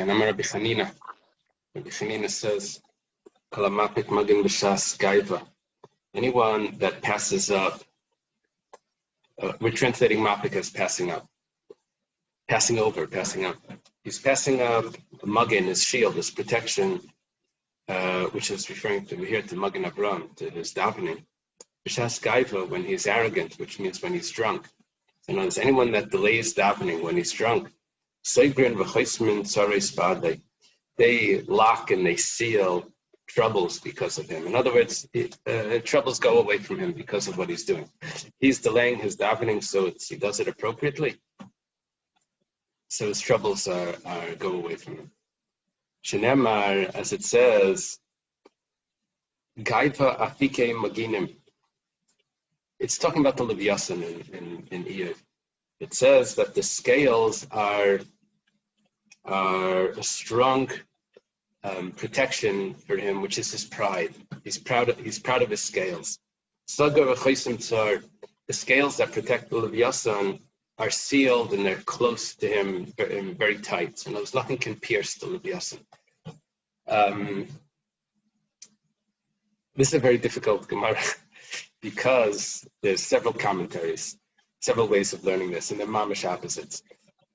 And I'm Rabbi Chanina. Rabbi Chanina says, "Kalamapik magin b'shas gaiva." Anyone that passes up, we're translating mapik as passing up, passing over, passing up. He's passing up magin, his shield, his protection, which is referring to here to magin Abram, to his davening. B'shas gaiva, when he's arrogant, which means when he's drunk. So notice anyone that delays davening when he's drunk, they lock and they seal troubles because of him. In other words, troubles go away from him because of what he's doing. He's delaying his davening, so he does it appropriately. So his troubles go away from him. Shenemar, as it says, Gaiva afike maginim. It's talking about the Leviathan in Eiruvin. It says that the scales are a strong protection for him, which is his pride. He's proud of his scales. The scales that protect the Leviathan are sealed and they're close to him, very tight. So nothing can pierce the Leviathan. This is a very difficult Gemara because there's several commentaries, several ways of learning this, and they're mamash opposites.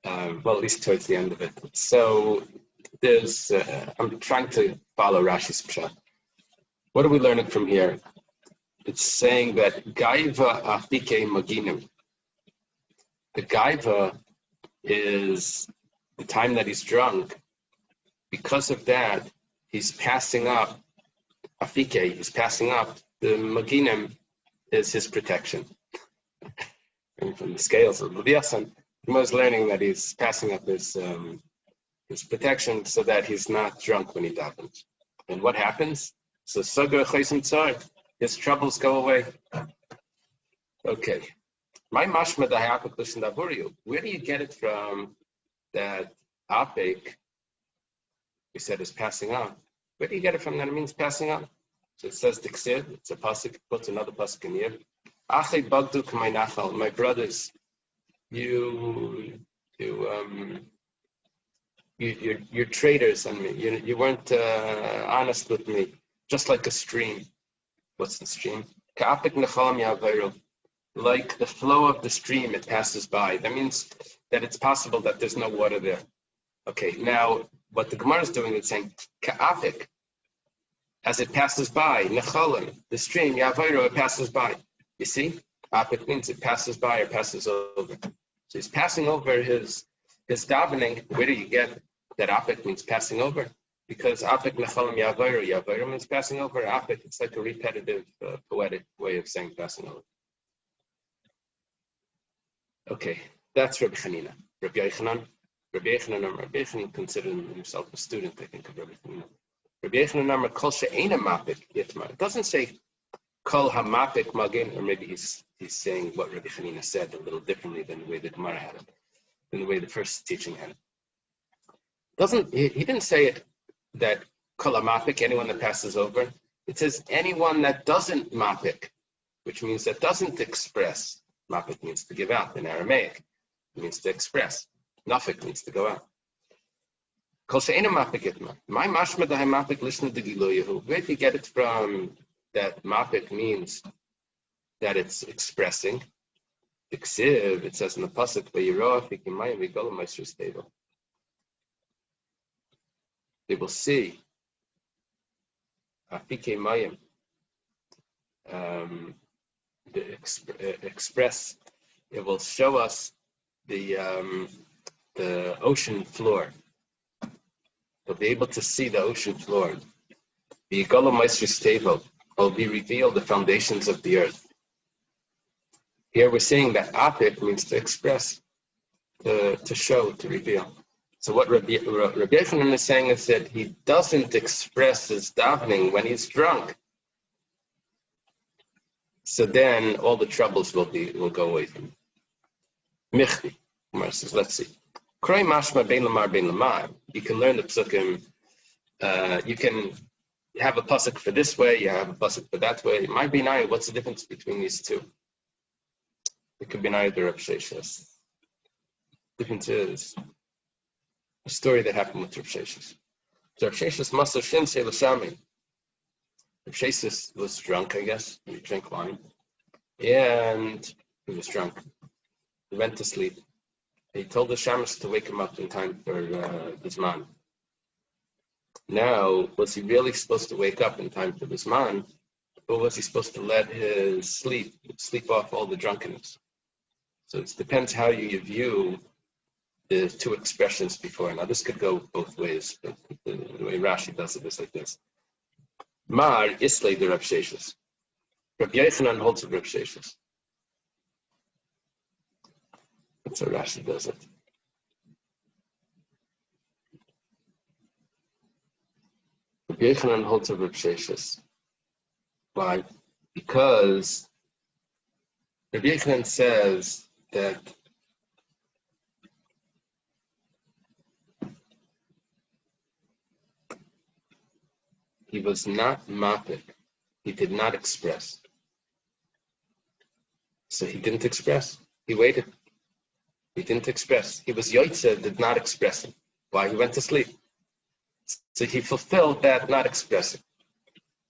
Well, at least towards the end of it. So there's, I'm trying to follow Rashi's pshat. What are we learning from here? It's saying that gaiva afike maginim. The gaiva is the time that he's drunk. Because of that, he's passing up afike. He's passing up the maginim is his protection. And from the scales of Leviathan, he was learning that he's passing up his protection so that he's not drunk when he davens. And what happens? So his troubles go away. Okay. My mashma dahapik listen davuriu. Where do you get it from that apik, we said, is passing on? Where do you get it from that it means passing on? So it says diksiv, it's a pasuk, puts another pasuk in here. Achei bagdu k'may nachal, my brothers, you're traitors on me. You weren't honest with me, just like a stream. What's the stream? Ka'apik nechalam ya'aveiru. Like the flow of the stream, it passes by. That means that it's possible that there's no water there. Okay, now what the Gemara is doing is saying ka'apik, as it passes by, nechalim, the stream, ya'aveiru, it passes by. You see, apik means it passes by or passes over. So he's passing over his davening. Where do you get that apik means passing over? Because apik nechalim ya'aveiru, ya'aveiru means passing over. Apik, it's like a repetitive, poetic way of saying passing over. Okay, that's Rabbi Chanina. Rabbi Yochanan considered himself a student, I think, of Rabbi Chanina. Rabbi Yochanan kol she'ena mapik yitma. It doesn't say kol hamapik magin, or maybe he's saying what Rabbi Chanina said a little differently than the way the Gemara had it, than the way the first teaching had it. He didn't say it that kol hamapik, anyone that passes over. It says anyone that doesn't mapik, which means that doesn't express. Mapik means to give out in Aramaic. It means to express. Nafik means to go out. Kol she'ena mapik yitma. My mashma dahay mapik listen to Giluyahu. Where do you get it from that mapik means that it's expressing? Diksiv, it says in the pasuk, v'yirah fikimayim v'gola ma'asrus tevel. They will see afike mayim, express. It will show us the ocean floor. They'll be able to see the ocean floor. The Yigala Meister's table will be revealed the foundations of the earth. Here we're saying that apik means to express, to show, to reveal. So what Rabbi Yochanan is saying is that he doesn't express his davening when he's drunk. So then all the troubles will go away from him. Michti, Gemara says, let's see. Kroi mashma bein lamar bein lamar. You can learn the psukim. You can have a pasuk for this way, you have a pasuk for that way. It might be naya. What's the difference between these two? It could be neither of Sheshas. Difference is a story that happened with Rav Sheshes. So Rav Sheshes Masar Shinsei L'Shami. Rav Sheshes was drunk, I guess. He drank wine. And he was drunk. He went to sleep. He told the Shamash to wake him up in time for Bisman. Now, was he really supposed to wake up in time for Bisman? Or was he supposed to let his sleep off all the drunkenness? So it depends how you view the two expressions before. Now, this could go both ways, but the way Rashi does it is like this. Mar Islay the Rav Sheshes. Rav Yochanan holds of Rav Sheshes. That's how Rashi does it. Rav Yochanan holds of Rav Sheshes. Why? Because Rav Yochanan says that he was not mapik. He did not express. So he didn't express. He waited. He didn't express. He was Yoitze, did not express it. Why? He went to sleep. So he fulfilled that not expressing.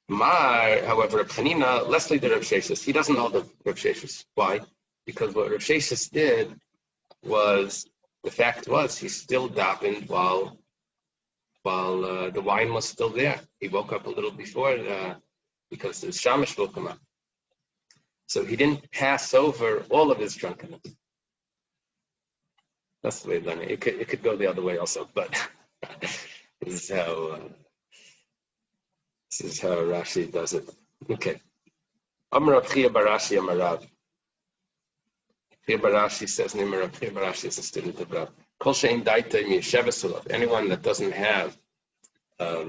Mar, however, Reb Chanina, Leslie the Reb Sheshes, he doesn't hold the Reb Sheshes. Why? Because what Reb Sheshes did was, the fact was, he still davened while the wine was still there. He woke up a little before because the Shamash woke him up. So he didn't pass over all of his drunkenness. That's the way of learning. It could go the other way also, but this is how Rashi does it. Okay. Amar Rav Chia Barashi Amar Rav. Chia Barashi says, name Rav Chia Barashi is a student of Rav. Kol she'ein daita yesheves. Anyone that doesn't have a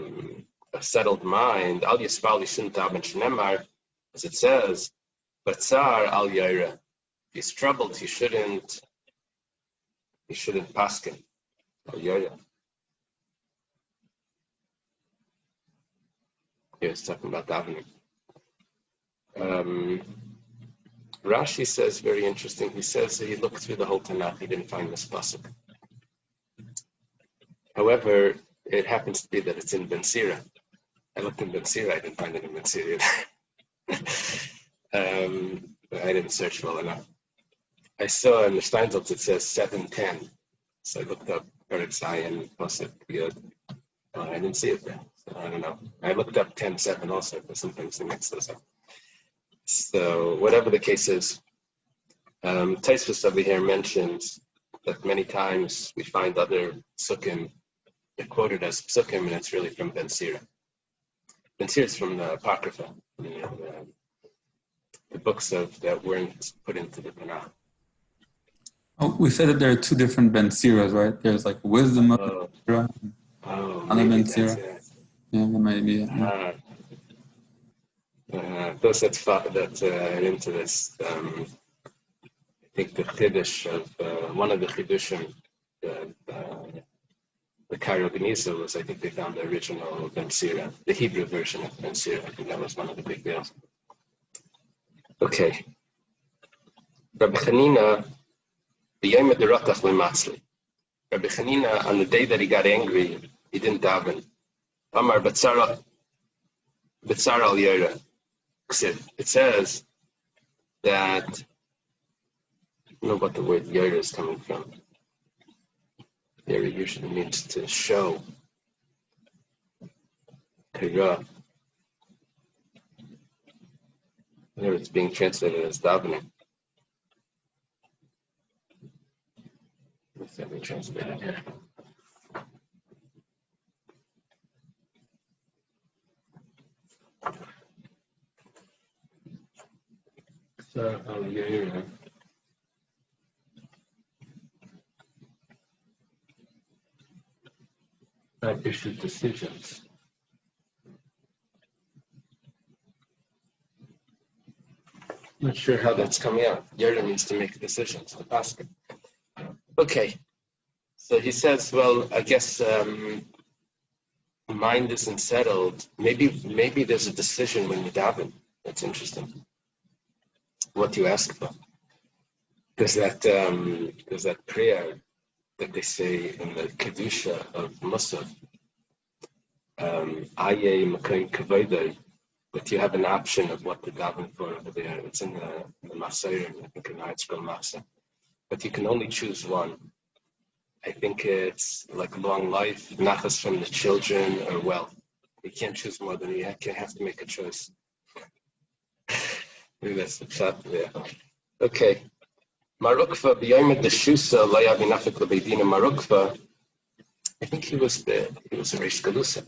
settled mind, al yisbal yishun daven shnemar, as it says, batzar al yaira. If he's troubled, he shouldn't paskin. Al yaira. Here it's talking about davening. Rashi says very interesting. He says that he looked through the whole Tanakh. He didn't find this pasuk. However, it happens to be that it's in Ben Sira. I looked in Ben Sira. I didn't find it in Ben Sira. I didn't search well enough. I saw in the Steinsaltz it says 7:10. So I looked up Perek Zion pasuk. I didn't see it there. So I don't know. I looked up 10:7 also, but sometimes they mix those up. So whatever the case is, Taisvus over here mentions that many times we find other psukim they're quoted as psukim, and it's really from Ben Sira. Ben Sira is from the Apocrypha, the books that weren't put into the Tanakh. Oh, we said that there are two different Ben Siras, right? There's like wisdom of Ben Sira, other Ben Sira. Yeah, maybe. Yeah. Those that are into this, I think the Chiddush of one of the Chiddushim, the Cairo Geniza was, I think they found the original Ben Sira, the Hebrew version of Ben Sira. I think that was one of the big deals. Okay. Rabbi Chanina, B'yom Derotach L'Matzli. Rabbi Chanina, on the day that he got angry, he didn't daven. Amar Batzar al Yera. It says that, I don't know what the word Yera is coming from. Yera usually means to show. Kira. Here it's being translated as davening. Let's have it translated here. So, yeah. That issued decisions. Not sure how that's coming out. Yera means to make decisions, the pasuk. Okay. So he says, well, I guess mind isn't settled. Maybe there's a decision when you daven. That's interesting. What do you ask for? Does that prayer that they say in the Kedusha of Musaf, Aye Makain Kaveda, but you have an option of what to daven for over there. It's in the Machzor, I think in the High School Machzor. But you can only choose one. I think it's like long life, nachas from the children, or wealth. You can't choose more than you have to make a choice. Maybe that's the shot there. Okay. Marukva b'yomed deshusa laya b'nafik lebeidina Marukva. I think he was a Reish Galusa.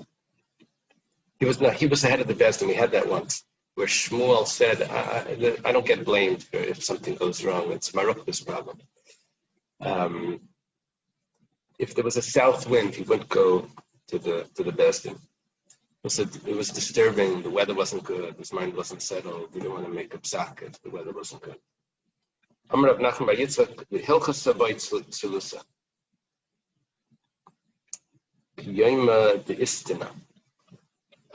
He was the head of the best, and we had that once, where Shmuel said, I don't get blamed for if something goes wrong. It's Marukva's problem. If there was a south wind, he wouldn't go to the best. It was disturbing. The weather wasn't good. His mind wasn't settled. He didn't want to make a psak if the weather wasn't good. Amar Rav Nachman bar Yitzchak, Hilchos Havayit Tzilusa. Yoima de Istina.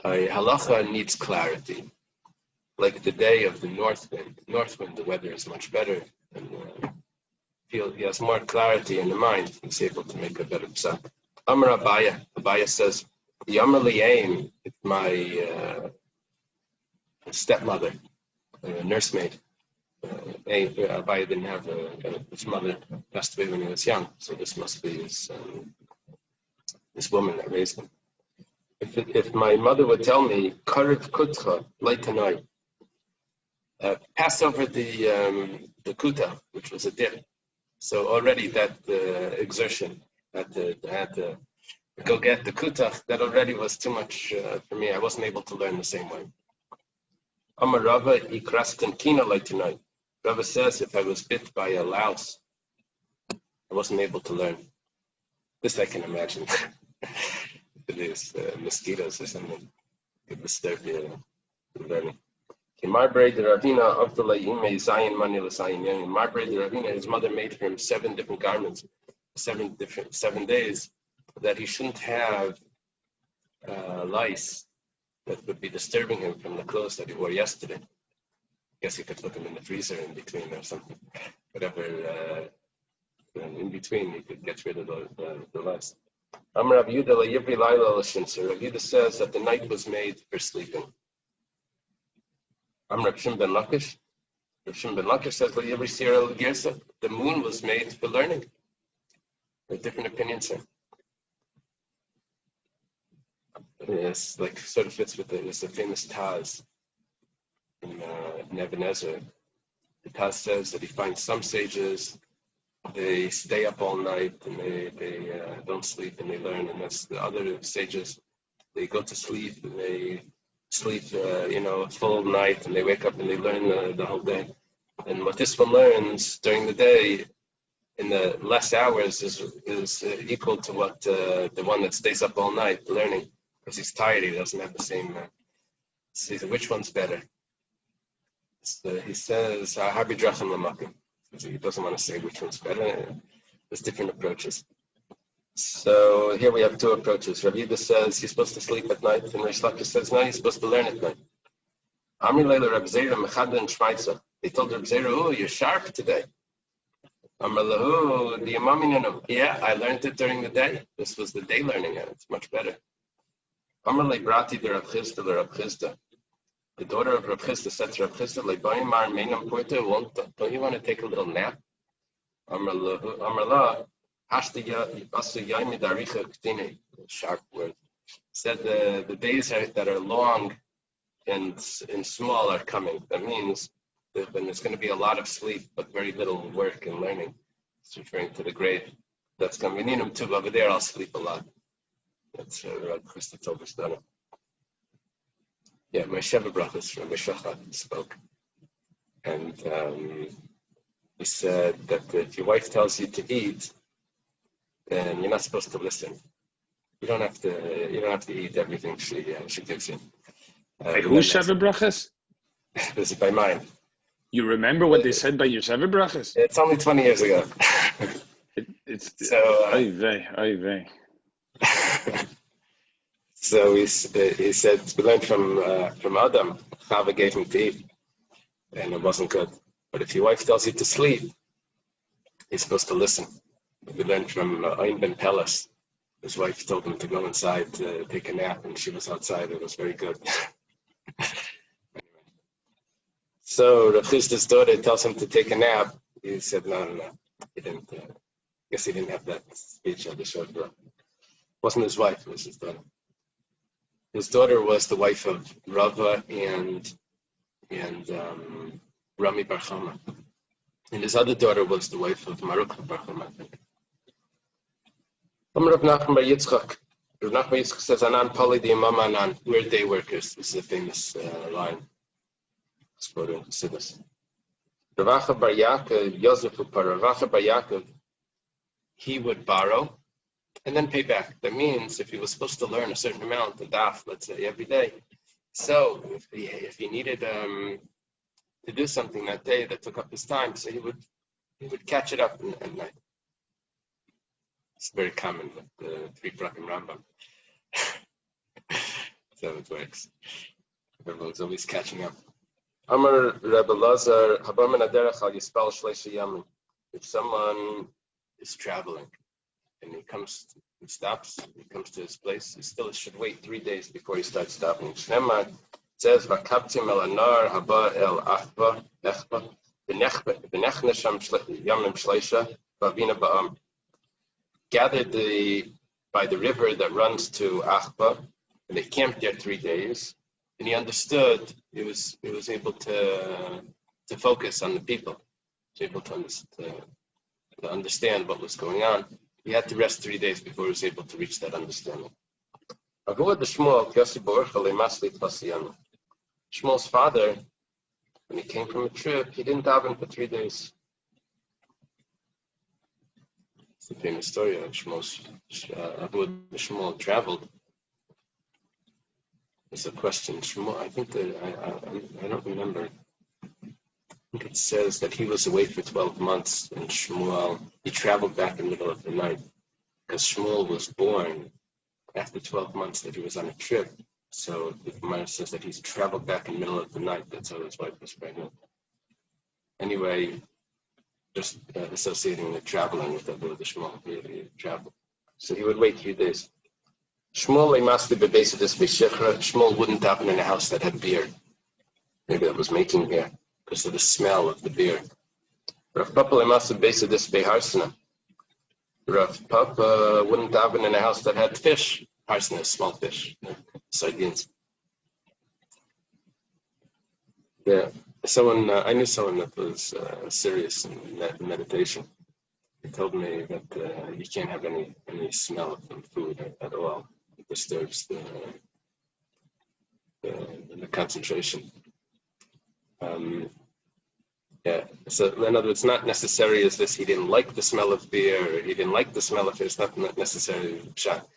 Halacha needs clarity. Like the day of the north wind. North wind, the weather is much better, and he has more clarity in the mind. He's able to make a better psak. Amar Abaya says, Yamar Liyaim, my stepmother, nursemaid. Abaya didn't have his mother passed away when he was young, so this must be this woman that raised him. If my mother would tell me, Karev Kutcha, Laitanoi, pass over the kuta, which was a dip. So already that exertion, had to go get the kuta, that already was too much for me. I wasn't able to learn the same way. Amar Rava ikrastan kina Laitanoi. Rava says if I was bit by a louse, I wasn't able to learn. This I can imagine. It is mosquitoes or something could disturb the learning. Marbre de Ravina of the Layime Zayin Manila Zayin. Marbre de Ravina, his mother made for him 7 different garments, 7 days, that he shouldn't have lice that would be disturbing him from the clothes that he wore yesterday. I guess he could put them in the freezer in between or something. Whatever, in between, he could get rid of the lice. Amar Rav Yehuda Yivri Laila L'Shinser. Rav Yehuda says that the night was made for sleeping. Amar Rav Shimon ben Lakish. Rav Shimon ben Lakish says Yivri Sira L'Girsa. The moon was made for learning. There are different opinions here. Yes, like sort of fits with it. It's a famous Taz in Nebuchadnezzar. The Taz says that he finds some sages, they stay up all night and they don't sleep and they learn, and that's the other sages. They go to sleep and they sleep, a full night, and they wake up and they learn the whole day. And what this one learns during the day, in the less hours, is equal to what the one that stays up all night learning, because he's tired. He doesn't have the same. So which one's better? So he says, "Habi drachim lamakim." He doesn't want to say which one's better. There's different approaches. So here we have 2 approaches. Rav Yehuda says he's supposed to sleep at night, and Reish Lakish says no, he's supposed to learn at night. Amri Leila Reb Zera Mechada and Shmaitza. They told Reb Zera, "Oh, you're sharp today." Amar Lahu, the Imam, yeah, I learned it during the day. This was the day learning it. It's much better. Amar Le Brati de Rav Chisda le Rav Chisda. The daughter of Rav Chisda said to Rav Chisda, don't you want to take a little nap? Amar La, sharp word. Said the days that are long and small are coming. That means that when there's going to be a lot of sleep, but very little work and learning. It's referring to the grade that's coming. We need them too, but over there I'll sleep a lot. That's Rav Chisda told us that. Yeah, my Sheva Brachas from Meshachar spoke, and he said that if your wife tells you to eat, then you're not supposed to listen. You don't have to eat everything she gives you. By whose Sheva Brachas? This is by mine. You remember what they said by your Sheva Brachas? It's only 20 years ago. It's so. Oy vey. So he said we learned from Adam. Chava gave him to eat, and it wasn't good. But if your wife tells you to sleep, you're supposed to listen. We learned from Ein Ben Pelas. His wife told him to go inside to take a nap, and she was outside. It was very good. So Rav Chisda's daughter tells him to take a nap. He said, no. He didn't. I guess he didn't have that speech at the short bro. Wasn't his wife, it was his daughter. His daughter was the wife of Rava and Rami Bar Chama. And his other daughter was the wife of Marukha Bar Chama, I think. Rav Nachman Bar Yitzchak. Rav Nachman Bar Yitzchak says, Anan Pali the Imam Anan. We're day workers. This is a famous line. It's quoted in Chassidus. Ravacha Bar Yaakov, Yosef Ravacha Bar Yaakov, he would borrow and then pay back. That means if he was supposed to learn a certain amount of daf, let's say every day, so if he needed to do something that day that took up his time, so he would catch it up at night. It's very common with the three Prakim Rambam. So it works. Everyone's always catching up. Amar Rebbe Lazar, Habar min haderech al yispal shleisha yamim. If someone is traveling and he stops to his place, he still should wait 3 days before he starts stopping. Shnemar says, Vakabtim el anar haba el achba echba v'nechne sham yamim shleisha v'avina ba'am. Gathered by the river that runs to Achba, and they camped there 3 days. And he understood. He was able to focus on the people. He was able to understand what was going on. He had to rest 3 days before he was able to reach that understanding. Shmuel's father, when he came from a trip, he didn't daven for 3 days. It's a famous story of Shmuel traveled. There's a question. Shmuel, I think that I don't remember. I think it says that he was away for 12 months, and Shmuel, he traveled back in the middle of the night because Shmuel was born after 12 months that he was on a trip. So the Gemara says that he's traveled back in the middle of the night. That's how his wife was pregnant. Anyway, just associating the traveling with the Shmuel, he traveled. So he would wait 3 days. Shmuel wouldn't daven in a house that had beer. Maybe that was making beer because of the smell of the beer. Rav Papa wouldn't daven in a house that had fish, harsna, small fish, sardines. Yeah, I knew someone that was serious in meditation. He told me that you can't have any smell from food at all. It disturbs the concentration. So in other words, not necessarily is this he didn't like the smell of beer, or he didn't like the smell of fish. Not necessarily shot.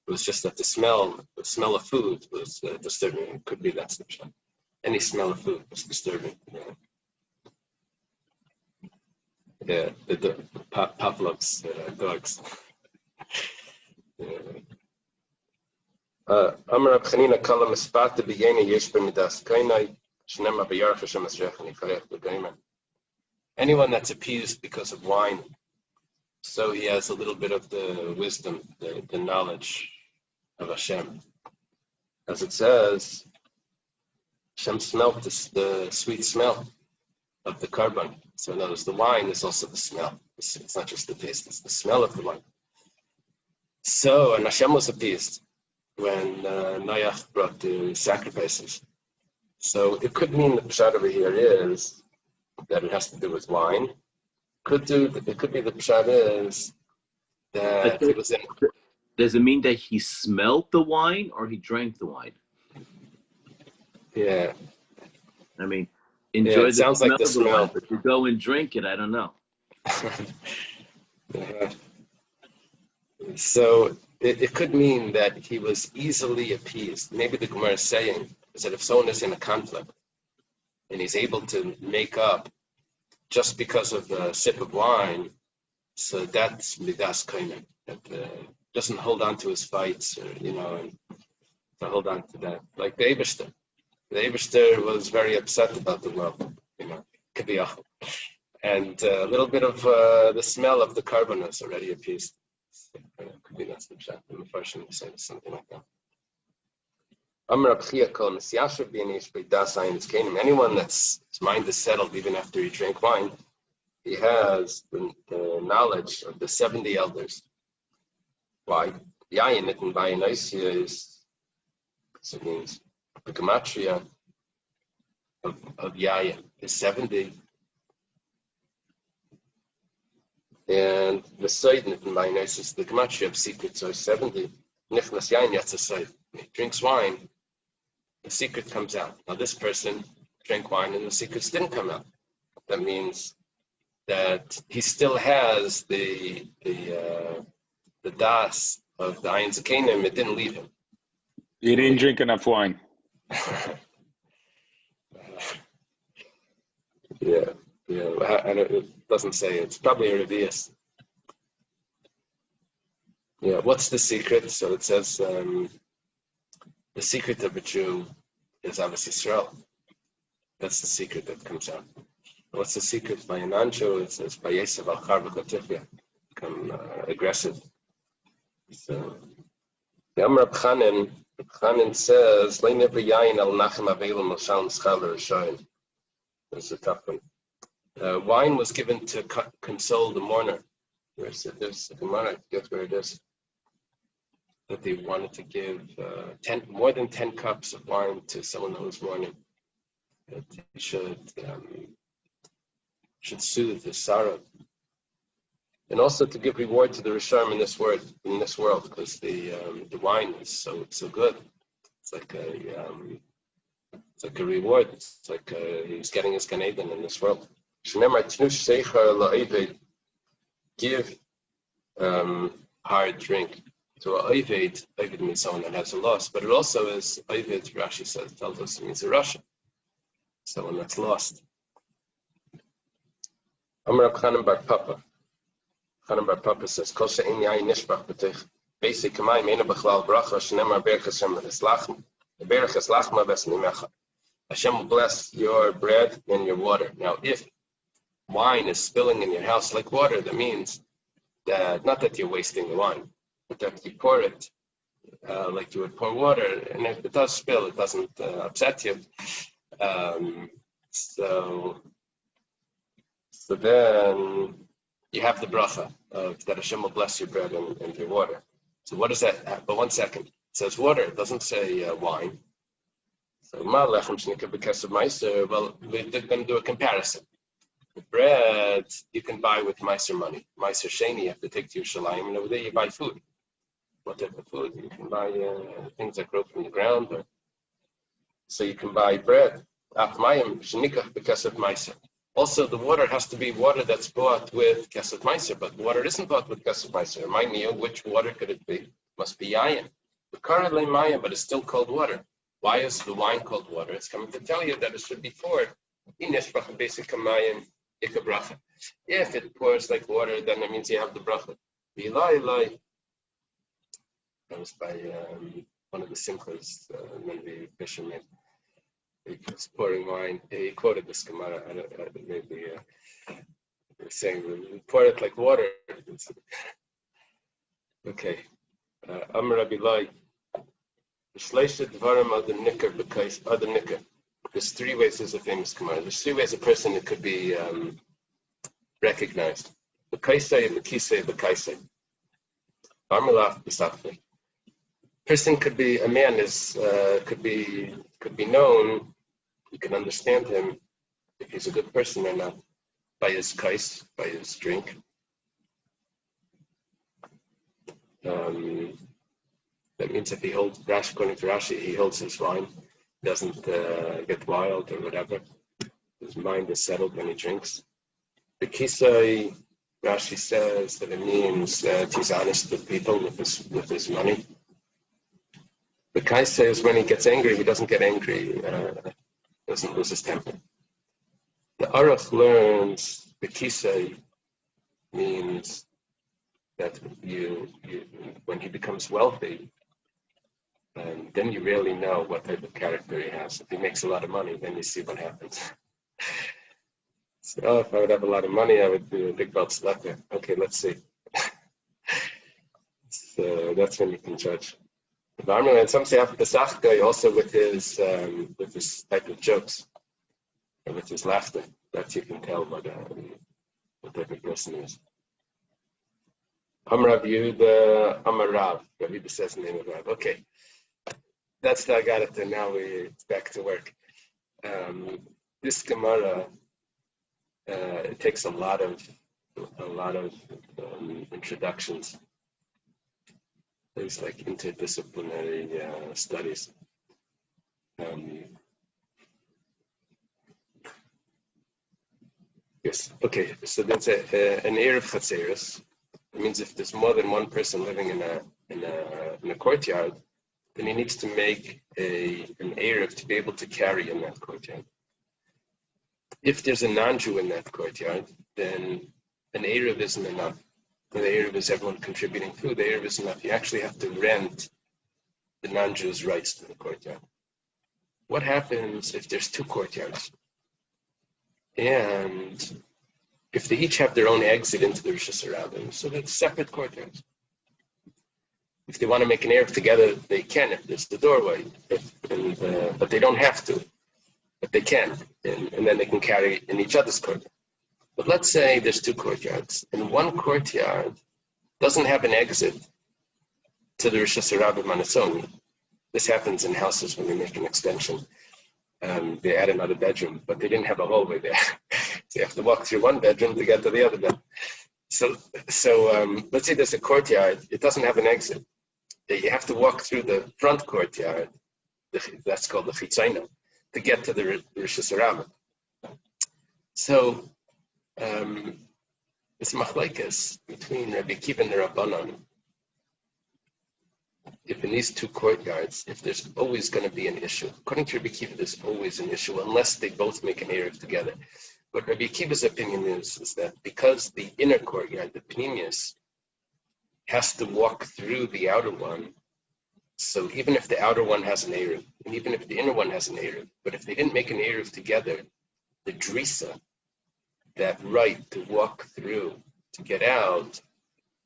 It was just that the smell of food was disturbing. It could be that's the shot. Any smell of food was disturbing. Yeah, the Pavlov's dogs. Amar Rab Chanina kala mispata b'yena yesh b'midas kainai shnema b'yarach Hashem asrechani charech b'gaymer. Anyone that's appeased because of wine, so he has a little bit of the wisdom, the knowledge of Hashem. As it says, Hashem smelt the sweet smell of the carbon. So in other words, the wine is also the smell. It's not just the taste, it's the smell of the wine. So, and Hashem was appeased when Noach brought the sacrifices. So it could mean the pshat over here is that it has to do with wine. It could be the pshat is that it was in. Does it mean that he smelled the wine or he drank the wine? Yeah. I mean, enjoy the sounds smell like the of the smell. wine, but to go and drink it, I don't know. So it could mean that he was easily appeased. Maybe the Gemara is saying is that if someone is in a conflict and he's able to make up just because of the sip of wine, so that's midas kainen. That doesn't hold on to his fights, or, and to hold on to that. Like the Eibishter. The Eibishter was very upset about the world, Kabiyach. and a little bit of the smell of the carbonus already appears. Could be that's the chat. The version say something like that. Anyone that's his mind is settled even after he drank wine, he has the knowledge of the 70 elders. Why? Yayin it in Bayanaisia is, so it means the gematria of Yayin is 70. And the Seid in Bayanaisia is the gematria of secret, so 70. Nichnas Yayin Yatzasai. He drinks wine, the secret comes out. Now this person drank wine and the secrets didn't come out. That means that he still has the das of the Ayin Zakanim. It didn't leave him. He didn't drink enough wine. Yeah. And it doesn't say. It's probably a revius. Yeah. What's the secret? So it says the secret of a Jew is Avos Yisrael. That's the secret that comes out. What's the secret by a non-Jew? It says by Yesav al Char v'Kotifya, become aggressive. So the Amr Chanin says, "Le'never yayin al nachem avelim al shalom schaler rishoyin." That's a tough one. Wine was given to console the mourner. There's a Gemara, I forget where it is, that they wanted to give more than 10 cups of wine to someone who was mourning. That he should soothe the sorrow, and also to give reward to the Rishon in this world, because the wine is so good. It's like a reward. It's like he's getting his Gan Eden in this world. Give hard drink to an Oived means someone that has a loss, but it also is Oived, Rashi tells us, it means a Rasha, someone that's lost. Amar Chanan Bar Papa. Chanan Bar Papa says, Kol she'en yayin nishbach b'tich basic kamayim eina b'chlal bracha shenemar berach Hashem v'eslachma berach eslachma v'esnimecha. Hashem will bless your bread and your water. Now, if wine is spilling in your house like water, that means that not that you're wasting the wine, but that you pour it like you would pour water, and if it does spill, it doesn't upset you. So then you have the bracha of that Hashem will bless your bread and your water. So what does that? But 1 second, it says water. It doesn't say wine. So ma lechem shnika b'kesef meiser. Well, we're going to do a comparison. The bread you can buy with meiser money. Meiser sheni you have to take to Yerushalayim, and over there you buy food. What type of food? You can buy things that grow from the ground. So you can buy bread. Afmayim shnika b'kesef meiser. Also, the water has to be water that's bought with kesef meiser, but water isn't bought with kesef meiser. Remind me, which water could it be? Must be yayin. The currently mayim, but it's still cold water. Why is the wine called water? It's coming to tell you that it should be poured. If it pours like water, then it means you have the bracha. That was by one of the simchas, maybe fishermen. He was pouring wine. He quoted this Gemara. Maybe saying, "We pour it like water." Okay. Amar Rabbi Lai. There's 3 ways. There's a famous Gemara. There's 3 ways a person that could be recognized. B'kaisei, b'kisei, b'kaisei. Armalaf b'safli. Person could be a man could be known. You can understand him if he's a good person or not by his kais, by his drink. That means if he holds Rashi, according to Rashi, he holds his wine, doesn't get wild or whatever. His mind is settled when he drinks. The kisai, Rashi says that it means that he's honest with people with his money. The kaisei is when he gets angry, he doesn't get angry, doesn't lose his temper. The Aruch learns the kisei means that you when he becomes wealthy, then you really know what type of character he has. If he makes a lot of money, then you see what happens. Oh, if I would have a lot of money, I would do a big belt selector. Okay, let's see. So that's when you can judge. And some say after Pesach guy also with his type of jokes, or with his laughter. That you can tell what type of person he is. Amrav Yehuda, Amarav. Yehuda says the name of Rav. Okay. That's I got it, and now it's back to work. This Gemara, it takes a lot of introductions. There's like interdisciplinary studies. Yes. Okay. So that's an Erev Chatzeres. It means if there's more than one person living in a courtyard, then he needs to make an Erev to be able to carry in that courtyard. If there's a non-Jew in that courtyard, then an Erev isn't enough. The Erev is everyone contributing food. The Erev isn't enough. You actually have to rent the non-Jew's rights to the courtyard. What happens if there's two courtyards? And if they each have their own exit into the Rosh Hashanah, so that's separate courtyards. If they want to make an Erev together, they can if there's the doorway, but they don't have to. But they can, and then they can carry in each other's courtyard. But let's say there's two courtyards, and one courtyard doesn't have an exit to the Rosh Hashanah on its own. This happens in houses when they make an extension. They add another bedroom, but they didn't have a hallway there. So you have to walk through one bedroom to get to the other bedroom. So let's say there's a courtyard. It doesn't have an exit. You have to walk through the front courtyard. That's called the Chitzaina, to get to the Rosh Hashanah. So it's machlekes between Rabbi Akiva and the Rabbanan. If in these two courtyards, if there's always going to be an issue. According to Rabbi Akiva, there's always an issue unless they both make an Erev together. But Rabbi Akiva's opinion is that because the inner courtyard, the Pnimius, has to walk through the outer one, so even if the outer one has an Erev, and even if the inner one has an Erev, but if they didn't make an Erev together, the Drisa, that right to walk through, to get out,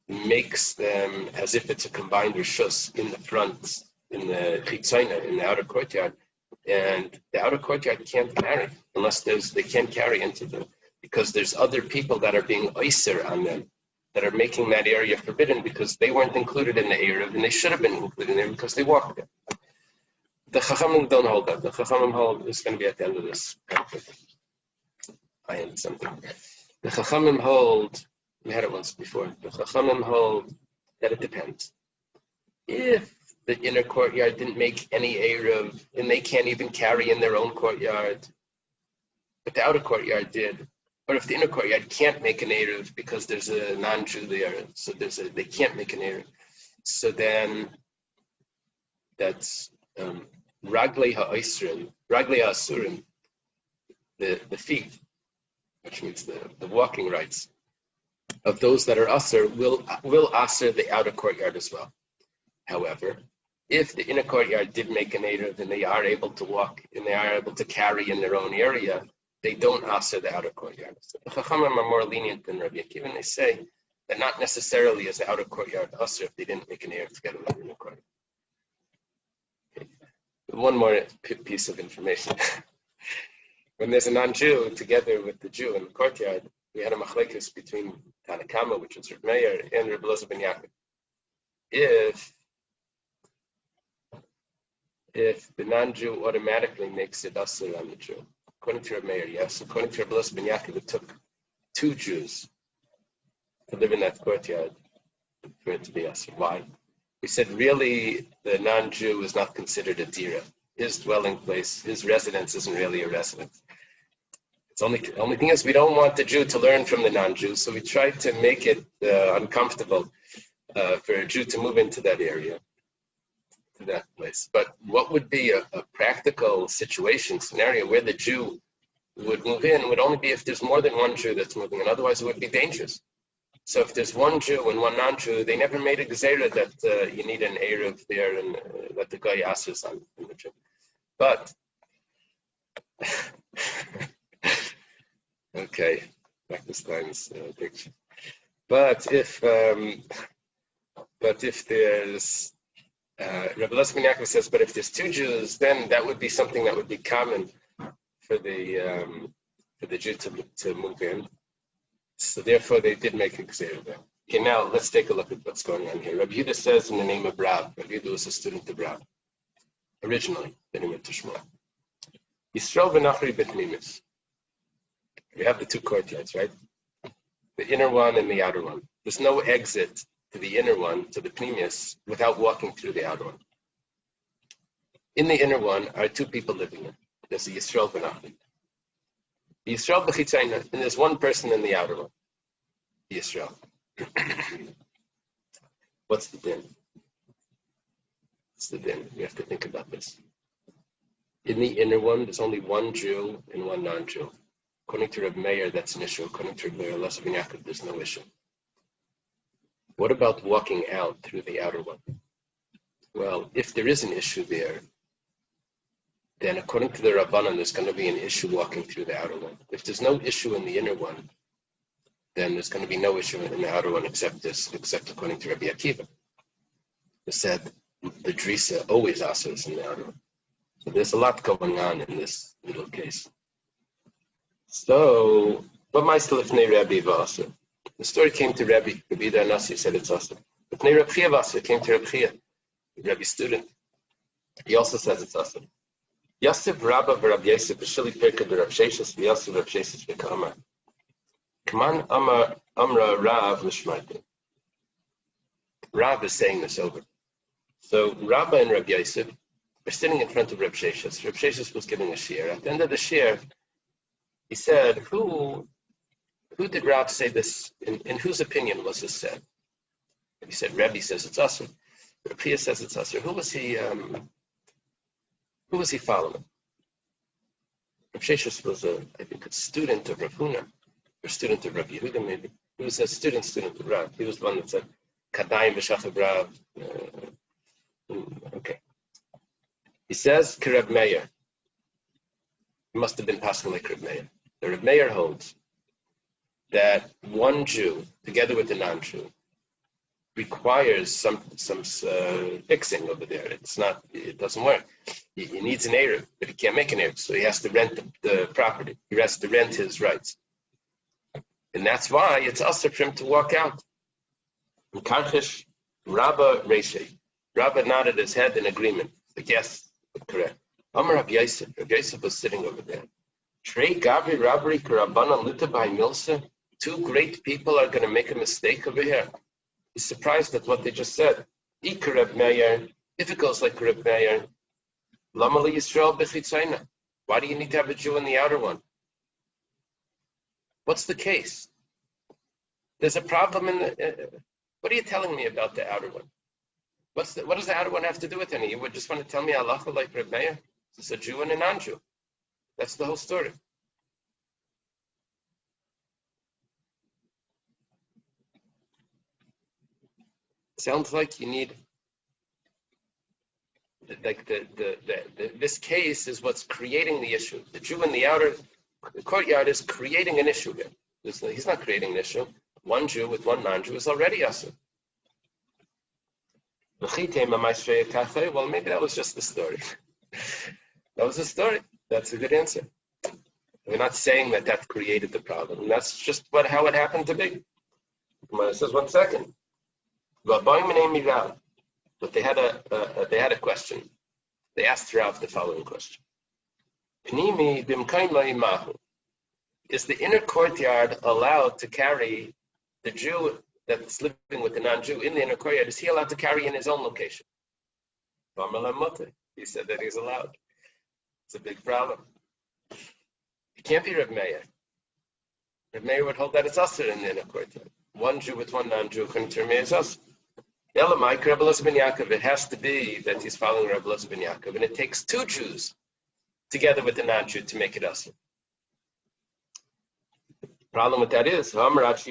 makes them as if it's a combined rishus in the front, in the chitzaina, in the outer courtyard, and the outer courtyard can't carry unless they can't carry into them because there's other people that are being oiser on them, that are making that area forbidden because they weren't included in the Erev and they should have been included in there because they walked there. The Chachamim don't hold that. The Chachamim hold is going to be at the end of this. I am something. The Chachamim hold. We had it once before. The Chachamim hold that it depends. If the inner courtyard didn't make any Erev, and they can't even carry in their own courtyard, but the outer courtyard did, or if the inner courtyard can't make an Erev because there's a non-Jew there, so they can't make an Erev, so then that's Raglei ha'Isrim, Raglei ha'Asurim, the feet, which means the walking rights of those that are Asur will Asur the outer courtyard as well. However, if the inner courtyard did make an Erev and they are able to walk and they are able to carry in their own area, they don't Asur the outer courtyard. So the Chachamim are more lenient than Rabbi Akiva, and they say that not necessarily is the outer courtyard Asur if they didn't make an Erev together with the inner courtyard. Okay. One more piece of information. When there's a non-Jew together with the Jew in the courtyard, we had a machlekes between Tanakama, which is Reb Meir, and Reb Elazar ben Yaakov. If the non-Jew automatically makes it asur on the Jew, according to Reb Meir, yes. According to Reb Elazar ben Yaakov, it took two Jews to live in that courtyard for it to be asur. Why? We said really the non-Jew is not considered a dira. His dwelling place, his residence isn't really a residence. The only thing is we don't want the Jew to learn from the non-Jew, so we try to make it uncomfortable for a Jew to move into that area, to that place. But what would be a practical scenario where the Jew would move in would only be if there's more than one Jew that's moving in, otherwise it would be dangerous. So if there's one Jew and one non-Jew, they never made a gezerah that you need an Erev there and that the guy asks on the Jew. But Okay, Frankenstein's picture. But if there's Rabbi Elazar ben Yaakov says, but if there's two Jews, then that would be something that would be common for the Jew to move in. So therefore, they did make a gzeira there. Okay, now let's take a look at what's going on here. Rabbi Yehuda says in the name of Rav. Rabbi Yehuda was a student of Rav originally. Then he went to Shmuel. Yisrael v'nachri b'pnimis. We have the two courtyards, right? The inner one and the outer one. There's no exit to the inner one, to the pnimis, without walking through the outer one. In the inner one are two people living in. There's a Yisrael v'nachri. Yisrael b'chitzayna, and there's one person in the outer one. Yisrael. What's the din? What's the din? We have to think about this. In the inner one, there's only one Jew and one non-Jew. According to Reb Meir, that's an issue. According to Reb Elazar ben Yaakov, there's no issue. What about walking out through the outer one? Well, if there is an issue there, then according to the Rabbanan, there's going to be an issue walking through the outer one. If there's no issue in the inner one, then there's going to be no issue in the outer one except according to Rabbi Akiva, who said the drisa always asks in the outer one. So there's a lot going on in this little case. So, but my Lifnei Rabbi Vasa. The story came to Rabbi Danasi said it's awesome. Lifnei Rabbi Chia Vasa came to Rabbi Chia, Rabbi's student. He also says it's awesome. Yosef Rabba v'Rabbi Yosef v'Shili Perka v'Rabbi Sheshes v'Yosef Rabbi Sheshes v'Kamar. Kaman Amra Rav l'Shmarti. Rav is saying this over. So Rabba and Rabbi Yosef are sitting in front of Rabbi Sheshes. Rabbi Sheshes was giving a shiur. At the end of the shiur, he said, who did Rav say this? In whose opinion was this said? He said, Rebbe says it's us. Rabbi Chia says it's us. Who was he following? Rabbi Sheshes was a student of Rav Huna, or student of Rabbi Yehuda maybe. He was a student of Rav. He was the one that said, Kadayim v'shachab Rav. Okay. He says, Reb Meir. He must have been passing like Reb Meir. The Reb Meir holds that one Jew, together with a non-Jew, requires some fixing over there. It doesn't work. He needs an Eruv, but he can't make an Eruv, so he has to rent the property. He has to rent his rights. And that's why it's also for him to walk out. In Karchish, Rabba Reishe. Rabba nodded his head in agreement. Like, yes, correct. Amar Rabbi Yosef. Rabbi Yosef was sitting over there. Trey Gavri Rabri Karabanan Luta by Milsa. Two great people are going to make a mistake over here. He's surprised at what they just said. Ika Reb Meir. If it goes like Reb Meir, Lama li Yisrael b'chitzayna. Why do you need to have a Jew in the outer one? What's the case? There's a problem in the. What are you telling me about the outer one? What does the outer one have to do with any? You would just want to tell me halacha like Reb Meir? It's a Jew and a non-Jew. That's the whole story. Sounds like you need, like this case is what's creating the issue. The Jew in the outer courtyard is creating an issue here. He's not creating an issue. One Jew with one non-Jew is already asur. Well, maybe that was just the story. That was the story. That's a good answer. We're not saying that created the problem. That's just how it happened to be. It says 1 second. But they had a question. They asked Rav the following question: is the inner courtyard allowed to carry the Jew that's living with the non-Jew in the inner courtyard? Is he allowed to carry in his own location? He said that he's allowed. It's a big problem. It can't be Reb Meir. Reb Meir would hold that it's usher in the inner courtyard. One Jew with one non-Jew according to Reb Meir is usher. It has to be that he's following Rabbi Elazar ben Yaakov, and it takes two Jews together with the non-Jew to make it usher. Problem with that is, Rabbi Elazar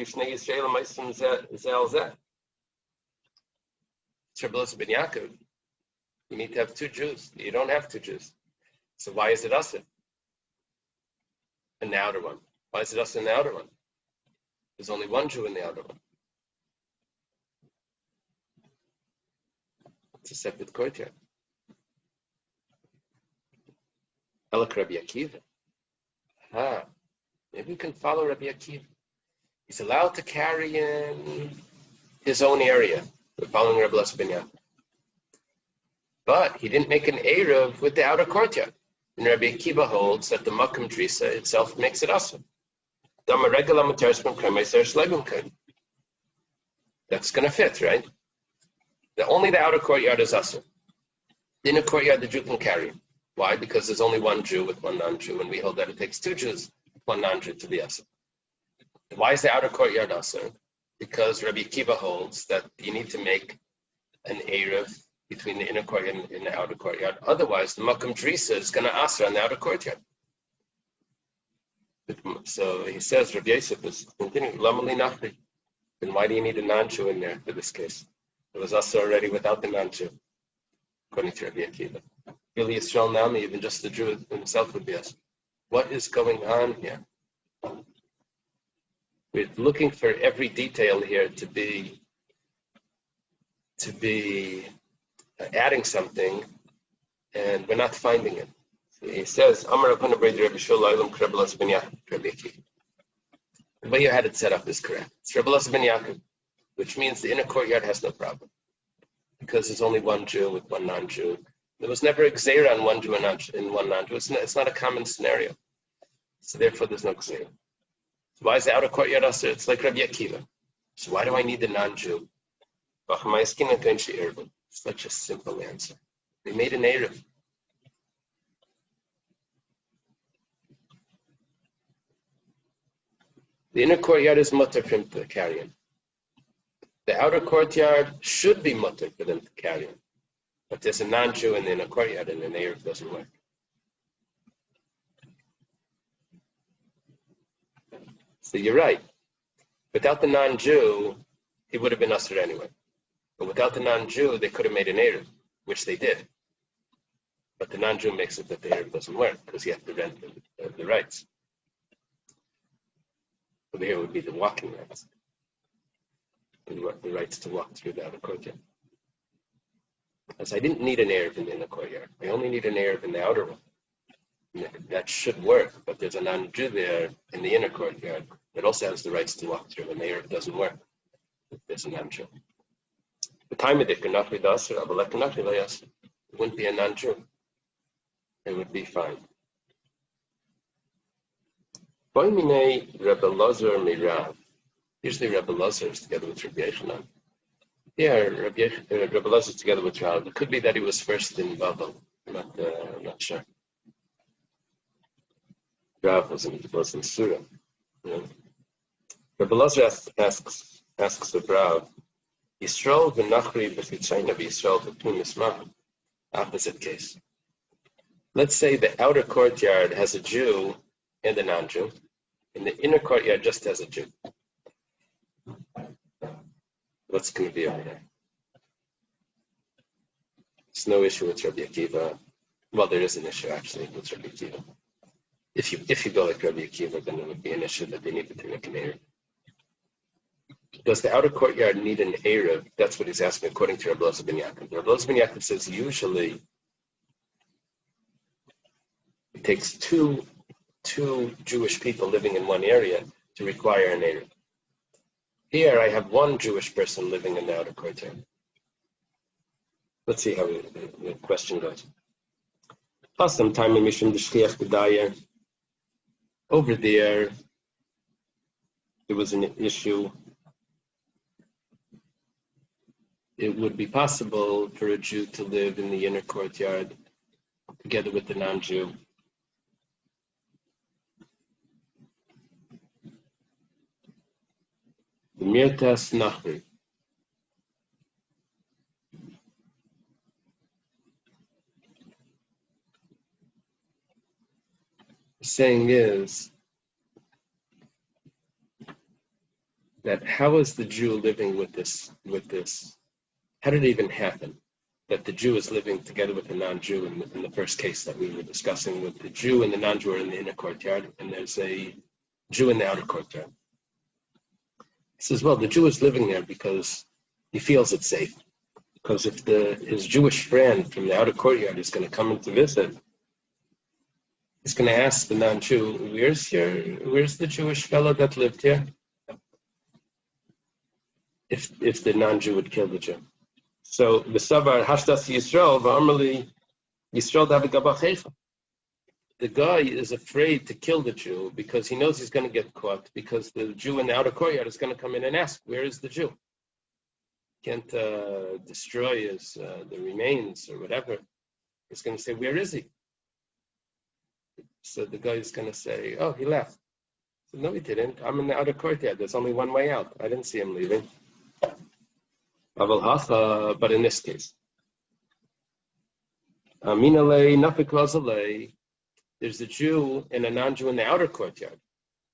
ben Yaakov, you need to have two Jews. You don't have two Jews. So why is it usher? And the outer one. Why is it us in the outer one? There's only one Jew in the outer one. It's a separate courtyard. Elak Rabbi Akiva. Maybe we can follow Rabbi Akiva. He's allowed to carry in his own area. We're following Rabbi Binyan. But he didn't make an Eruv with the outer courtyard. And Rabbi Akiva holds that the Makam Drisa itself makes it awesome. That's going to fit, right? Only the outer courtyard is awesome. The inner courtyard, the Jew can carry. Why? Because there's only one Jew with one non-Jew, and we hold that it takes two Jews with one non-Jew to be awesome. Why is the outer courtyard awesome? Because Rabbi Akiva holds that you need to make an Eruv between the inner courtyard and the outer courtyard. Otherwise, the Makam Drisa is going to answer on the outer courtyard. So he says, Rabbi Yosef is continuing, Lamali Nachri. Then why do you need a non-Jew in there for this case? It was also already without the non-Jew, according to Rabbi Akiva. Really, Yisrael Nami, even just the Jew himself would be us. What is going on here? We're looking for every detail here to be adding something, and we're not finding it. So he says, the way you had it set up is correct. It's Rabbi Elazar ben Yaakov, which means the inner courtyard has no problem, because there's only one Jew with one non-Jew. There was never a gzeira on one Jew and one non-Jew. It's not a common scenario. So therefore, there's no gzeira. So why is the outer courtyard also? It's like Rabbi Akiva. So why do I need the non-Jew? Such a simple answer. They made an Eruv. The inner courtyard is mutter for him to carry in. The outer courtyard should be mutter for them to carry in. But there's a non-Jew in the inner courtyard, and the Eruv doesn't work. So you're right. Without the non-Jew, he would have been usher anyway. But without the non-Jew, they could have made an Eruv, which they did. But the non-Jew makes it that the Eruv doesn't work, because you have to rent the rights. So here would be the walking rights. The rights to walk through the outer courtyard. As I didn't need an Eruv in the inner courtyard. I only need an Eruv in the outer one. That should work, but there's a non-Jew there in the inner courtyard that also has the rights to walk through, and the Eruv doesn't work. There's a non-Jew. The time of it wouldn't be a non-Jew. It would be fine. Usually Rabbi Elazar is together with Rabbi Yochanan. Yeah, Rabbi Elazar is together with Rav. It could be that he was first in Babel. I'm not sure. Rav was in Surah. Yeah. Rabbi Elazar asks the Rav, Yisrael v'nachri b'chitzayna v'Yisrael v'pnim mismah. Opposite case. Let's say the outer courtyard has a Jew and a non-Jew, and the inner courtyard just has a Jew. What's going to be over there? There's no issue with Rabbi Akiva. Well, there is an issue actually with Rabbi Akiva. If you go like Rabbi Akiva, then it would be an issue that they needed to make an Eruv. Does the outer courtyard need an Eruv? That's what he's asking according to Rabbi Elazar ben Yaakov. Rabbi Elazar ben Yaakov says usually it takes two Jewish people living in one area to require an Eruv. Here I have one Jewish person living in the outer courtyard. Let's see how the question goes. Over there was an issue. It would be possible for a Jew to live in the inner courtyard together with the non-Jew. The Mirtas Nachri. The saying is that how is the Jew living with this? How did it even happen that the Jew is living together with the non-Jew in the first case that we were discussing, with the Jew and the non-Jew are in the inner courtyard, and there's a Jew in the outer courtyard. He says, well, the Jew is living there because he feels it's safe. Because if his Jewish friend from the outer courtyard is going to come in to visit, he's going to ask the non-Jew, where's the Jewish fellow that lived here? If the non-Jew would kill the Jew. So the Savar Hashdas Yisrael, V'amrli Yisrael Davigabacheicha. The guy is afraid to kill the Jew because he knows he's going to get caught, because the Jew in the outer courtyard is going to come in and ask, where is the Jew? Can't destroy the remains or whatever. He's going to say, where is he? So the guy is going to say, oh, he left. So no, he didn't. I'm in the outer courtyard. There's only one way out. I didn't see him leaving. But in this case, there's a Jew and a non-Jew in the outer courtyard.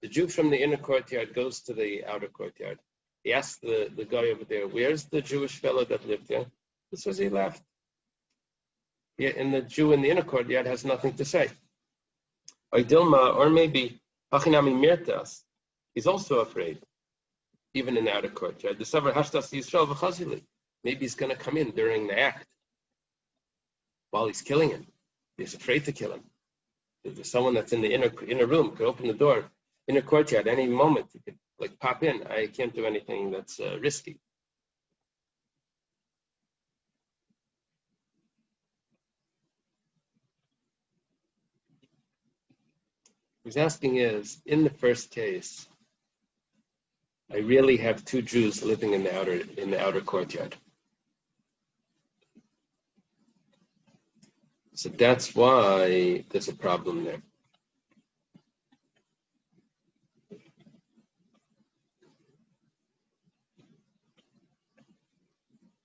The Jew from the inner courtyard goes to the outer courtyard. He asks the guy over there, where's the Jewish fellow that lived there? He says he left. Yeah, and the Jew in the inner courtyard has nothing to say. Or maybe Hachinami Mirtas, he's also afraid, even in the outer courtyard. The Savar Hashtas Yisrael V'chazili. Maybe he's going to come in during the act while he's killing him. He's afraid to kill him. There's someone that's in the inner room, could open the door, inner courtyard, any moment. He could pop in. I can't do anything that's risky. What he's asking is, in the first case, I really have two Jews living in the outer courtyard. So that's why there's a problem there.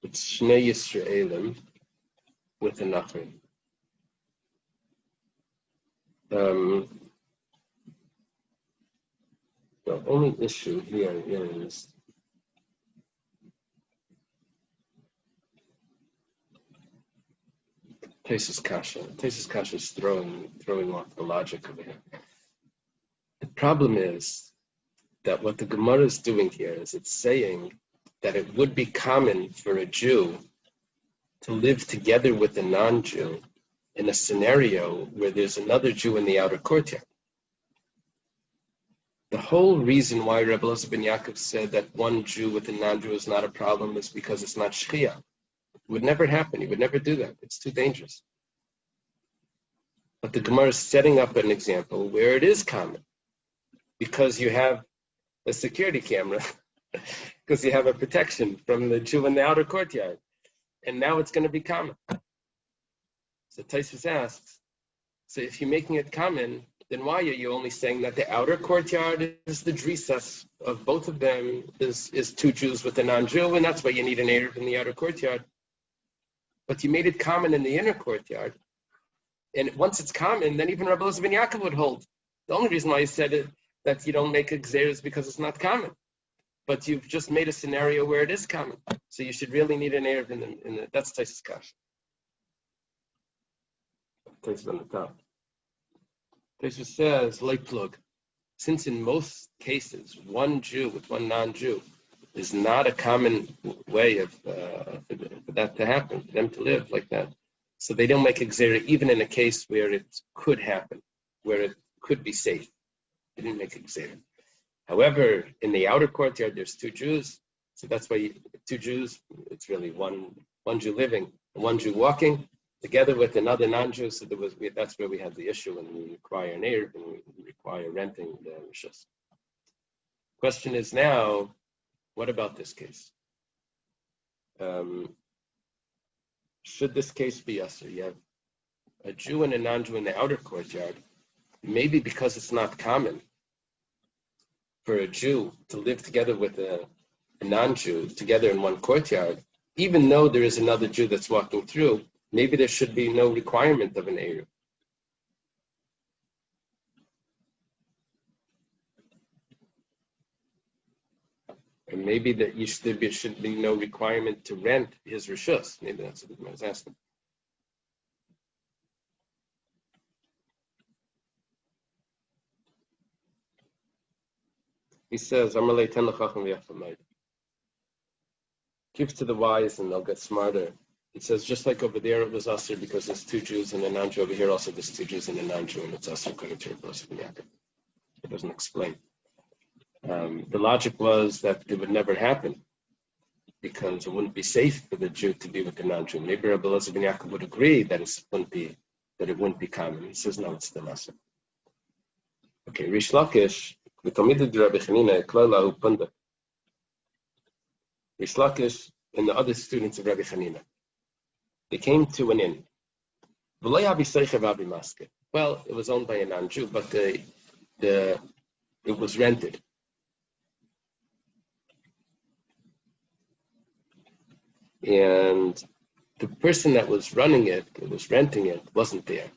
It's Shnei Yisraelim with a Nachri. The only issue here is Tesis Kasha. Tesis Kasha is throwing off the logic of it. The problem is that what the Gemara is doing here is it's saying that it would be common for a Jew to live together with a non-Jew in a scenario where there's another Jew in the outer courtyard. The whole reason why Rebbe Elazar ben Yaakov said that one Jew with a non-Jew is not a problem is because it's not Shechia. It would never happen. He would never do that. It's too dangerous. But the Gemara is setting up an example where it is common, because you have a security camera, because you have a protection from the Jew in the outer courtyard, and now it's going to be common. So Taisus asks, so if you're making it common, then why are you only saying that the outer courtyard is the drisas of both of them is two Jews with a non-Jew, and that's why you need an Eruv in the outer courtyard. But you made it common in the inner courtyard. And once it's common, then even Rebbe Elazar ben Yaakov would hold. The only reason why you said it, that you don't make a gzeir, is because it's not common. But you've just made a scenario where it is common. So you should really need an Eruv in the that's Taisus Kash. Taisus on the top. Taisus says, like plug, since in most cases, one Jew with one non-Jew is not a common way of for that to happen, for them to live like that. So they don't make a gzeira even in a case where it could happen, where it could be safe. They didn't make a gzeira. However, in the outer courtyard, there's two Jews. So that's why two Jews, it's really one Jew living and one Jew walking together with another non-Jew. So that's where we have the issue when we require an Eruv and we require renting the rishus. Question is now, what about this case? Should this case be usher? You have a Jew and a non-Jew in the outer courtyard. Maybe because it's not common for a Jew to live together with a non-Jew together in one courtyard, even though there is another Jew that's walking through, maybe there should be no requirement of an Eruv. And maybe that there should be no requirement to rent his rishus. Maybe that's what I was asking. He says, give to the wise and they'll get smarter. It says, just like over there it was Asr because there's two Jews and a non-Jew, over here also there's two Jews and a non-Jew, and it's Asr according to Rabbi Yosef ben Yaakov. It doesn't explain. The logic was that it would never happen because it wouldn't be safe for the Jew to be with the non-Jew. Maybe Rabbi Yosef ben Yaakov would agree that it wouldn't be common. He says, no, it's still Asr. Okay, Rish Lakish, the Talmidei Rabbi Chanina, Klala Upunda. Rish Lakish and the other students of Rabbi Chanina, they came to an inn. Well, it was owned by a non-Jew, but it was rented. And the person that was running it, that was renting it, wasn't there.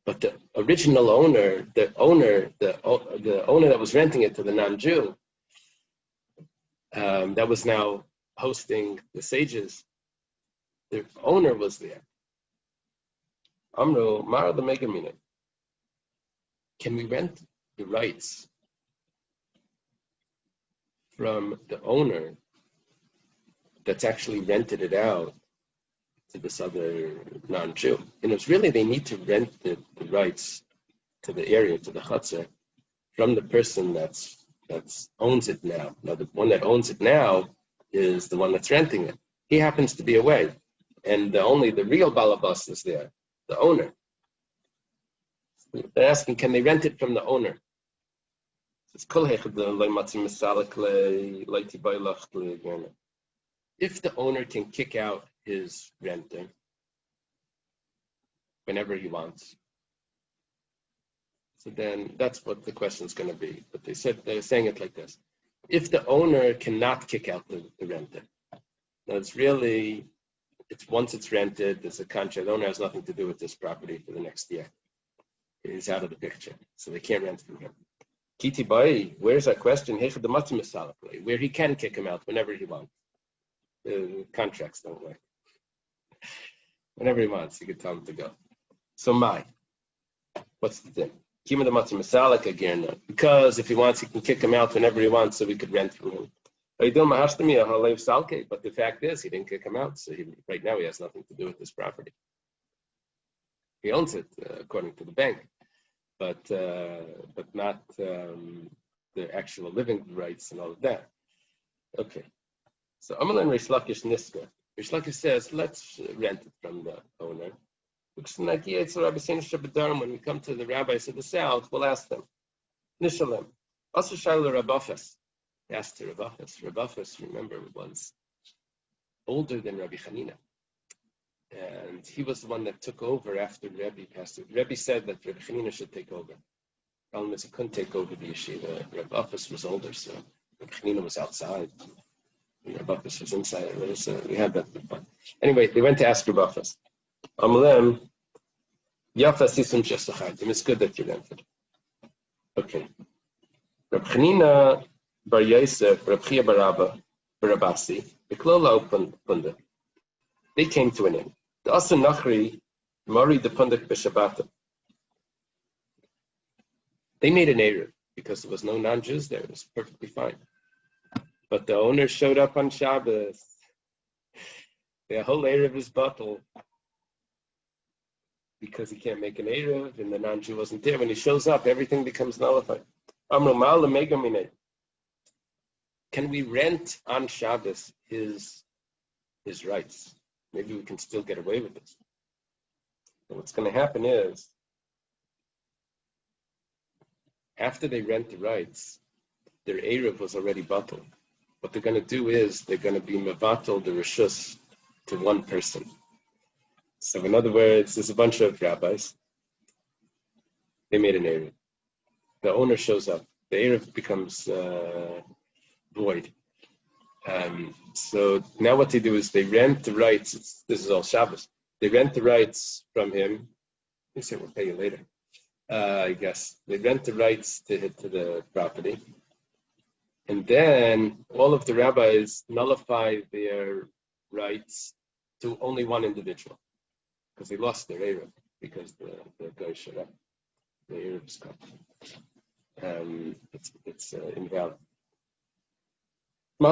But the original owner, the owner that was renting it to the non-Jew, that was now hosting the sages, the owner was there. Amro, Mara the Megamina. Can we rent the rights from the owner that's actually rented it out to this other non-Jew? And it's really, they need to rent the rights to the area, to the chutzner, from the person that's owns it now. Now, the one that owns it now is the one that's renting it. He happens to be away, and only the real balabas is there, the owner. They're asking, can they rent it from the owner? If the owner can kick out his renter whenever he wants, so then that's what the question is going to be. But they're saying it like this: if the owner cannot kick out the renter, now it's once it's rented, there's a contract. The owner has nothing to do with this property for the next year. He's out of the picture, so they can't rent from him. Kiti Bai, where's that question? Where he can kick him out whenever he wants. The contracts don't work. Whenever he wants, he can tell him to go. So what's the thing? Because if he wants, he can kick him out whenever he wants, so we could rent from him. But the fact is, he didn't kick him out, so right now he has nothing to do with this property. He owns it according to the bank, but not the actual living rights and all of that. Okay. So Amalan Rish Lakish Niska. Rish Lakish says, let's rent it from the owner. When we come to the rabbis of the south, we'll ask them. Nishalem. Also Shaila Rabafas. Asked to Rabafas. Rabafas, remember, was older than Rabbi Chanina. And he was the one that took over after Rebbe passed away. Rebbe said that Rabbi Chanina should take over. Problem is, he couldn't take over the yeshiva. Rabafas was older, so Rabbi Chanina was outside. Rabafas was inside. We had that before. Anyway, they went to ask Rabafas. Amalem, Yafa Sisum Shesachaitim. It's good that you rented. Okay. Rabbi Chanina Bar Yosef, Rabbi Chia Bar Abba, Bar Abasi, Beklola Punda. They came to an inn. The Asa Nachri, Mari the Pundak B'Shabbat. They made an Eruv because there was no non-Jews there. It was perfectly fine. But the owner showed up on Shabbos. The whole Eruv is bottled because he can't make an Eruv and the non-Jew wasn't there. When he shows up, everything becomes nullified. Can we rent on Shabbos his rights? Maybe we can still get away with this. But what's going to happen is, after they rent the rights, their Eruv was already bottled. What they're going to do is, they're going to be mevatel the reshus to one person. So in other words, there's a bunch of rabbis. They made an Eruv. The owner shows up. The Eruv becomes void. So now what they do is they rent the rights. This is all Shabbos. They rent the rights from him. They say, we'll pay you later. I guess. They rent the rights to the property. And then all of the rabbis nullify their rights to only one individual. Because they lost their Eruv. Because the guy showed up. The Eruv is cut. It's invalid. Is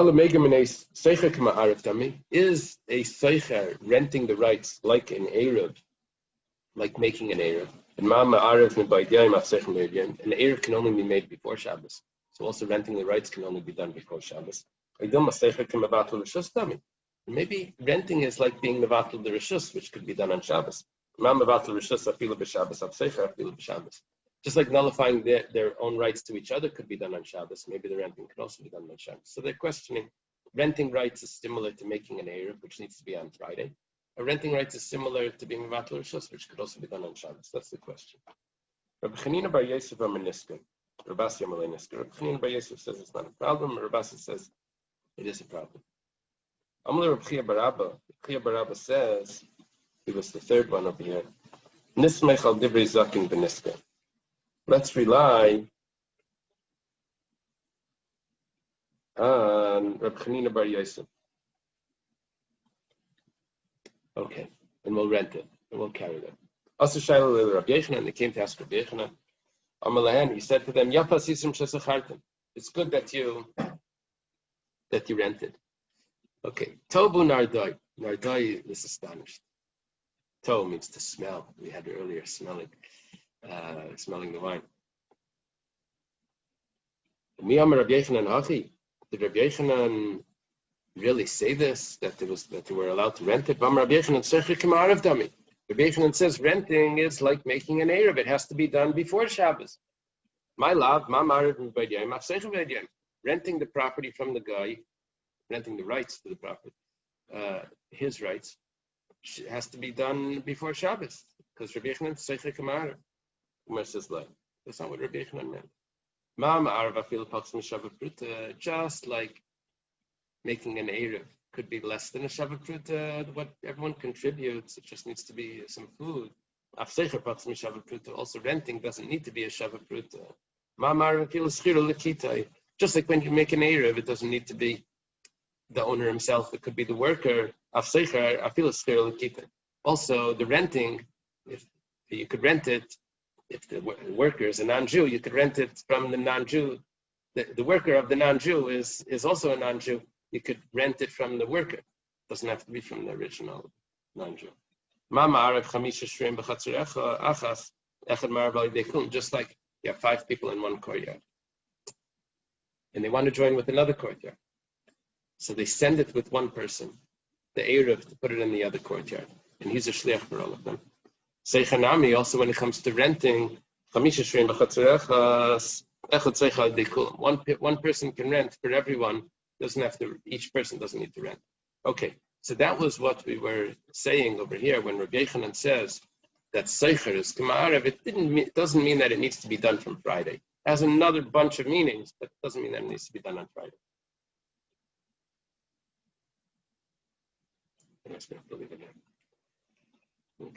a seicher renting the rights like an Eruv, like making an Eruv? And an Eruv can only be made before Shabbos. So also renting the rights can only be done before Shabbos. Maybe renting is like being mevatel the rishus, which could be done on Shabbos. Just like nullifying their own rights to each other could be done on Shabbos, maybe the renting could also be done on Shabbos. So they're questioning, renting rights is similar to making an Eruv, which needs to be on Friday. Or renting rights is similar to being mevatel rishus, which could also be done on Shabbos. That's the question. Rabbi Chanina bar Yosef Amaniska. Rabasi Amaleniska. Rabbi Chanina bar Yosef says it's not a problem. Rabasi says it is a problem. Amalei Rabbi Chia bar Abba. Chia bar Abba says, he was the third one over here. Nismech al divrei zakin b'niska. Let's rely on Rabbi Chanina bar Yosef. Okay, and we'll rent it, and we'll carry it. Also, Shaila Rabbi Yochanan, and they came to ask Rabbi Yochanan. Amalahan, he said to them, Yapa sisim shesachartem. It's good that you rented. Okay, Tobu nardoi. Nardoi is astonished. To means to smell. We had earlier smelling the wine. Miyam Rabbi Yochanan hachi. Did Rabbi Yochanan really say this? That they were allowed to rent it? Rabbi Yochanan says renting is like making an Eruv. It has to be done before Shabbos. My love, renting the property from the guy, renting the rights to the property, his rights, has to be done before Shabbos. Because Rabbi Yochanan Seicher Kamar. Umar says, no, that's not what Rabbi Yochanan meant. Just like making an Eruv could be less than a Shavah Pruta, what everyone contributes, it just needs to be some food. Also renting doesn't need to be a Shavah Pruta. Just like when you make an Eruv, it doesn't need to be the owner himself, it could be the worker. Also, the renting, if you could rent it, if the worker is a non-Jew, you could rent it from the non-Jew. The worker of the non-Jew is also a non-Jew. You could rent it from the worker. It doesn't have to be from the original non-Jew. Just like you have 5 people in one courtyard. And they want to join with another courtyard. So they send it with one person, the Eruv, to put it in the other courtyard. And he's a shliach for all of them. Seichanami, also when it comes to renting, one person can rent for everyone. Doesn't have to. Each person doesn't need to rent. Okay, so that was what we were saying over here when Rabbi Yochanan says that seicher is k'ma'arev. It doesn't mean that it needs to be done from Friday. It has another bunch of meanings, but it doesn't mean that it needs to be done on Friday. I'm just going to leave it there. Okay.